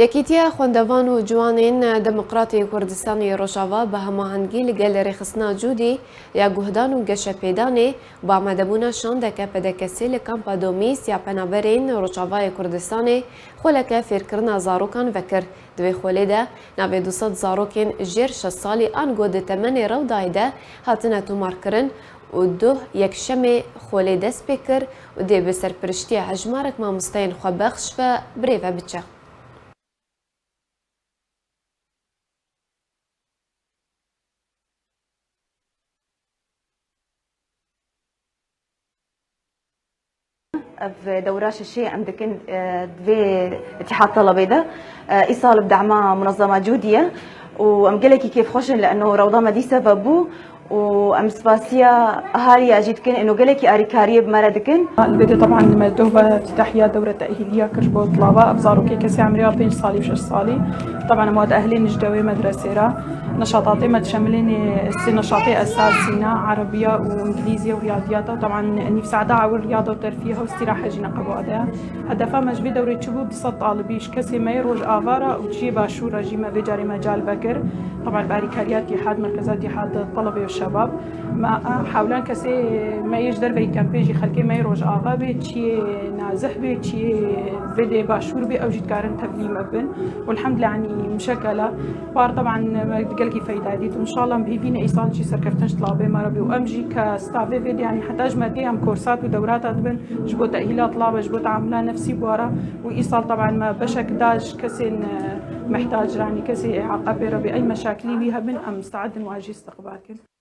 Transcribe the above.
یەکیتیە خوێندەڤان و جوانین دموکراتی کوردستانی ڕۆژاوا بە هەماهەنگی لەگەڵ ڕێخستنا جوودی یا گوهدان و گەشەپێدانێ با ئامادەبوونا شاندەکە پەدەکەسی لە کەمپا دۆمیس یا پەنابەرین ڕۆژاوای کوردستانی خۆلەکە فێرکردنا زارۆکان vekir. Divê xwelê de navê 200 zarokên jêr 6 salî an got di temenê Rewdayê de hatine tûmarkirin û duh yekşemê xwelê dest pê kir û dê bi serpiriştiya hejmarek mamosteyên xwebexş ve birêv ve biçe. في دورات الشيء عندك في اتحاد طلبة ده ايصال بدعمها منظمة جودية وامقلكي كيف خوشن لانه روضة ما دي سببه وام سباسيا اهالي اجيتكن انه قلكي اريكاريه بمردكن البدء طبعا مدوبه افتتاحيه دوره تاهيليه كشبو طلابه ابزارو كي كسي عمرها 5 صالي و6 صالي طبعا مواد اهلي نجدوي مدرسه را نشاطاتي ما تشملين نشاطي اساسينا عربيه وانجليزيه ورياضيات وطبعا نفس عداء والرياضه والترفيه واستراحه جينا قبوادها هدفها مجبي دوره شبو بصد طالبيش كسي ما يروج افارا وتجي باشوره جيما بجاري مجال بكر طبعا باريكاريات اتحاد مركزات اتحاد الطلبه والشباب ما حاولان كسي ما يجدر بي كامبيجي خلكي ما يروج آغا بي تشي نازح بي تشي فيدي باشور بي او جيت كارن تبليم ابن والحمد لله يعني مشكلة بار طبعا قلقي فايدة ديت وان شاء الله مبيبين ايصال شي سركفتنش طلابي مربي وامجي كستافي فيدي يعني حتى اجمدي ام كورسات ودورات ادبن جبو تأهيلات طلابة جبو تعاملها نفسي بورا وايصال طبعا ما بشك داج كسي محتاج يعني كسي اعاقة بي اي مشاكل بيها بن ام مستعد نواجه استقبالك